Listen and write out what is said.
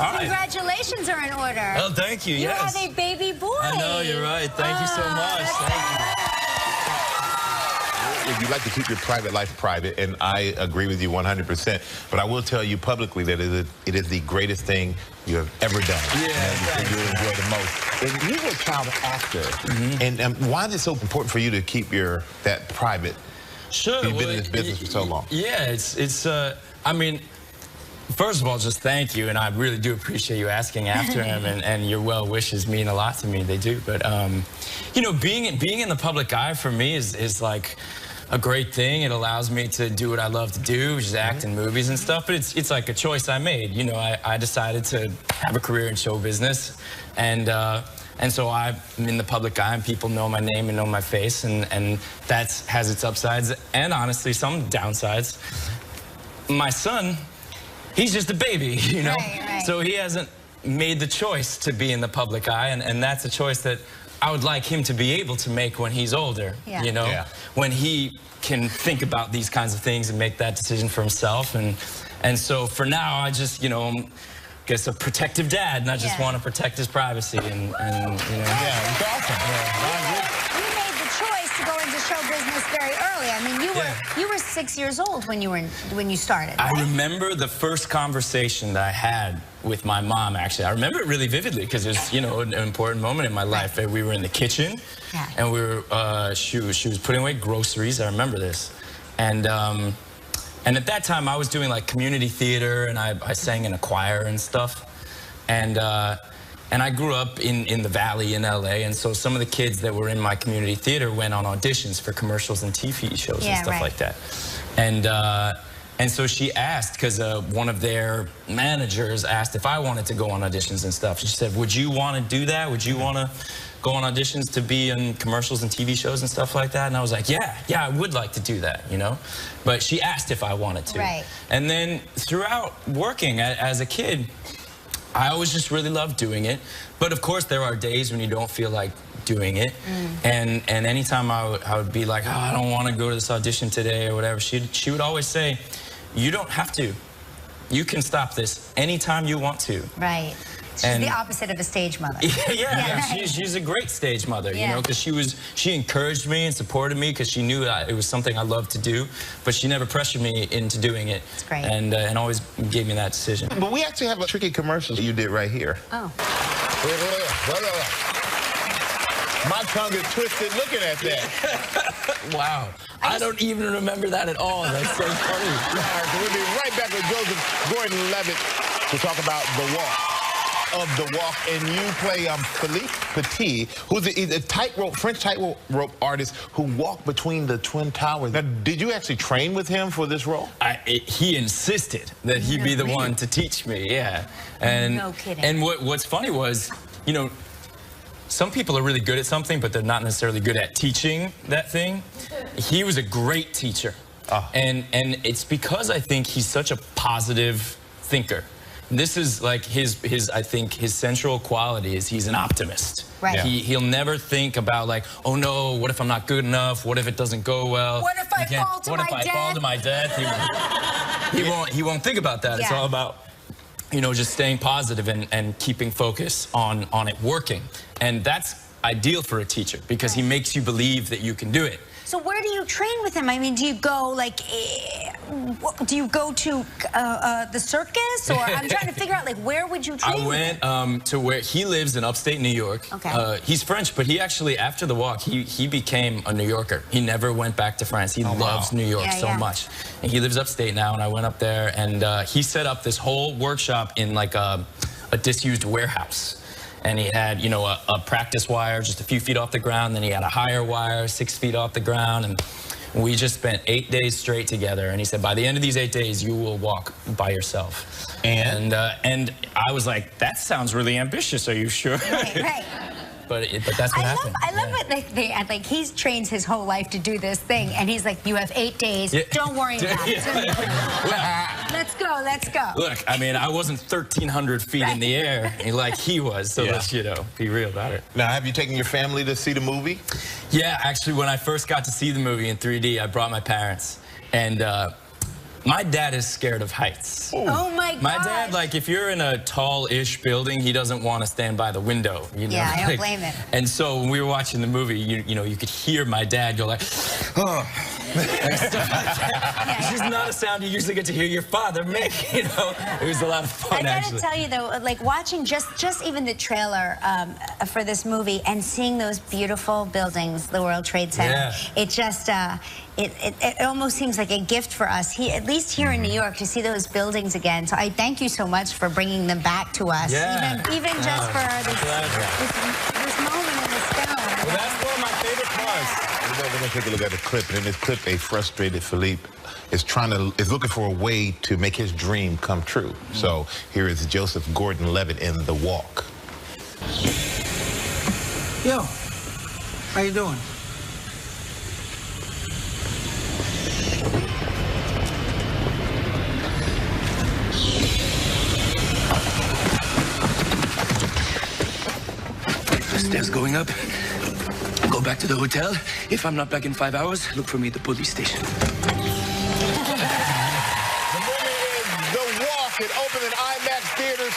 All right. Congratulations are in order. Oh, thank you. You Yes. have a baby boy. I know, you're right. Thank you so much. Thank you. If you like to keep your private life private, and I agree with you 100%, but I will tell you publicly that it is the greatest thing you have ever done. Yeah, you enjoy the most. And you were a child actor, and why is it so important for you to keep that private? Sure. You've been in this business for so long. Yeah, I mean, first of all, just thank you, and I really do appreciate you asking after him, and your well wishes mean a lot to me. They do, but you know, being in the public eye for me is like a great thing. It allows me to do what I love to do, which is act in movies and stuff. But it's like a choice I made. You know, I decided to have a career in show business, and so I'm in the public eye, and people know my name and know my face, and that has its upsides and honestly some downsides. My son, he's just a baby, you know, right. So he hasn't made the choice to be in the public eye, and that's a choice that I would like him to be able to make when he's older, you know, when he can think about these kinds of things and make that decision for himself. And so for now, I just, you know, I'm, guess a protective dad, and I just want to protect his privacy, and you know. Yeah, it's awesome. You made the choice to go into show business very early. I mean, you were 6 years old when you started. Right? I remember the first conversation that I had with my mom. Actually, I remember it really vividly because it was, you know, an important moment in my life. We were in the kitchen, and we were she was putting away groceries. I remember this, and at that time I was doing like community theater, and I sang in a choir and stuff, and I grew up in the Valley in LA, and so some of the kids that were in my community theater went on auditions for commercials and TV shows and stuff like that. And so she asked, because one of their managers asked if I wanted to go on auditions and stuff. She said, would you want to do that? Would you want to go on auditions to be in commercials and TV shows and stuff like that? And I was like, yeah, I would like to do that, you know? But she asked if I wanted to. Right. And then throughout working as a kid, I always just really loved doing it. But of course, there are days when you don't feel like doing it. And anytime I would be like, oh, I don't want to go to this audition today or whatever, she would always say, you don't have to. You can stop this anytime you want to. Right. She's the opposite of a stage mother. She's a great stage mother, you know, because she encouraged me and supported me because she knew it was something I loved to do, but she never pressured me into doing it. That's great. And always gave me that decision. But we actually have a tricky commercial you did right here. Oh. My tongue is twisted looking at that. Wow. I don't even remember that at all. That's so funny. All right, so we'll be right back with Gordon-Levitt to talk about The Walk. Of The Walk, and you play Philippe Petit, who's a French tightrope artist who walked between the Twin Towers. Now, did you actually train with him for this role? He insisted that he be the one to teach me, And, no kidding. And what's funny was, you know, some people are really good at something, but they're not necessarily good at teaching that thing. He was a great teacher. And it's because I think he's such a positive thinker. This is like I think his central quality is he's an optimist. Right. He'll never think about like, oh no, what if I'm not good enough? What if it doesn't go well? What if I fall to my death? What if I fall to my death? He won't think about that. It's all about, you know, just staying positive and keeping focus on it working. And that's ideal for a teacher because he makes you believe that you can do it. So where do you train with him? I mean, do you go like, do you go to the circus, or I'm trying to figure out like where would you train? I went to where he lives in upstate New York. Okay. He's French, but he actually after The Walk he became a New Yorker. He never went back to France. He loves New York so much, and he lives upstate now. And I went up there, and he set up this whole workshop in like a disused warehouse. And he had, you know, a practice wire just a few feet off the ground. Then he had a higher wire 6 feet off the ground. And we just spent 8 days straight together. And he said, by the end of these 8 days, you will walk by yourself. And I was like, that sounds really ambitious. Are you sure? Right. But that's what happened. I love it. Like he trains his whole life to do this thing, and he's like, "You have 8 days. Don't worry about it. Let's go. Let's go." Look, I mean, I wasn't 1,300 feet in the air like he was, so let's, you know, be real about it. Now, have you taken your family to see the movie? Yeah, actually, when I first got to see the movie in 3D, I brought my parents, and My dad is scared of heights. Ooh. Oh my God. My dad, like, if you're in a tall-ish building, he doesn't want to stand by the window. You know? Yeah, I don't like, blame him. And so when we were watching the movie, you know, you could hear my dad go like, oh. And stuff like that. It's just not a sound you usually get to hear your father make, you know. It was a lot of fun, I gotta tell you though, like watching just even the trailer for this movie and seeing those beautiful buildings, the World Trade Center, it just, it almost seems like a gift for us, at least here in New York, to see those buildings again. So I thank you so much for bringing them back to us, even just for this moment in this film. Well, that's one of my favorite parts. We're going to take a look at the clip, and in this clip, a frustrated Philippe is looking for a way to make his dream come true. So here is Joseph Gordon-Levitt in The Walk. Yo, how you doing? Stairs going up. Go back to the hotel. If I'm not back in 5 hours, look for me at the police station. The movie is The Walk. It opened in IMAX theaters